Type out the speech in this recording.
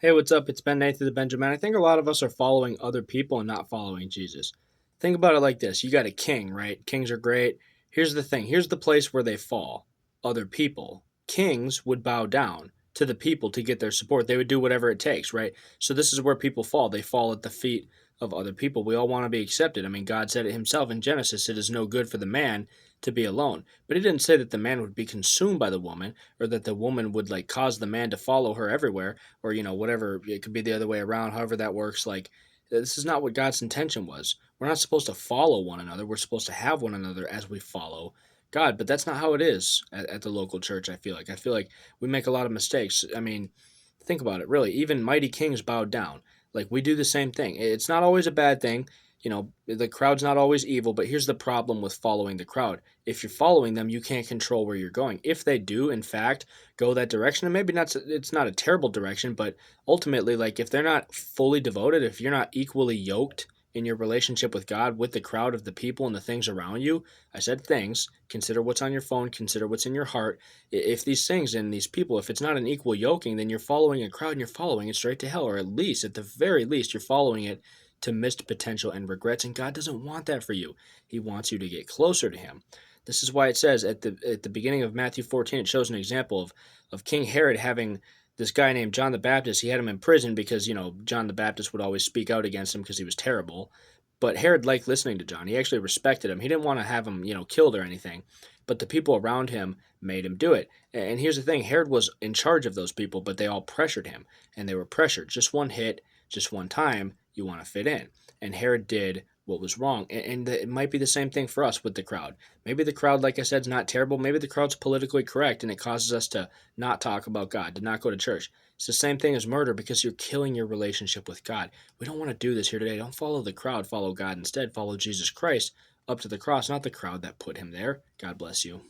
Hey, what's up? It's Ben Nathan the Benjamin. I think a lot of us are following other people and not following Jesus. Think about it like this. You got a king, right? Kings are great. Here's the thing. Here's the place where they fall. Other people. Kings would bow down to the people to get their support. They would do whatever it takes, right? So this is where people fall. They fall at the feet of other people. We all want to be accepted. I mean, God said it himself in Genesis, it is no good for the man to be alone. But he didn't say that the man would be consumed by the woman or that the woman would like cause the man to follow her everywhere or whatever. It could be the other way around, however that works. Like, this is not what God's intention was. We're not supposed to follow one another. We're supposed to have one another as we follow God. But that's not how it is at the local church. I feel like we make a lot of mistakes. I mean, think about it. Really, even mighty kings bowed down. Like, we do the same thing. It's not always a bad thing. The crowd's not always evil, but here's the problem with following the crowd. If you're following them, you can't control where you're going. If they do, in fact, go that direction, and maybe not, it's not a terrible direction, but ultimately, like, if they're not fully devoted, if you're not equally yoked in your relationship with God, with the crowd of the people and the things around you, I said things, consider what's on your phone, consider what's in your heart. If these things and these people, if it's not an equal yoking, then you're following a crowd and you're following it straight to hell, or at least, at the very least, you're following it to missed potential and regrets, and God doesn't want that for you. He wants you to get closer to him. This is why it says at the beginning of Matthew 14, it shows an example of King Herod having this guy named John the Baptist. He had him in prison because, John the Baptist would always speak out against him because he was terrible. But Herod liked listening to John. He actually respected him. He didn't want to have him, killed or anything. But the people around him made him do it. And here's the thing, Herod was in charge of those people, but they all pressured him. And they were pressured. Just one hit, just one time, you want to fit in. And Herod did what was wrong. And it might be the same thing for us with the crowd. Maybe the crowd, like I said, is not terrible. Maybe the crowd's politically correct and it causes us to not talk about God, to not go to church. It's the same thing as murder because you're killing your relationship with God. We don't want to do this here today. Don't follow the crowd, follow God instead. Follow Jesus Christ up to the cross, not the crowd that put him there. God bless you.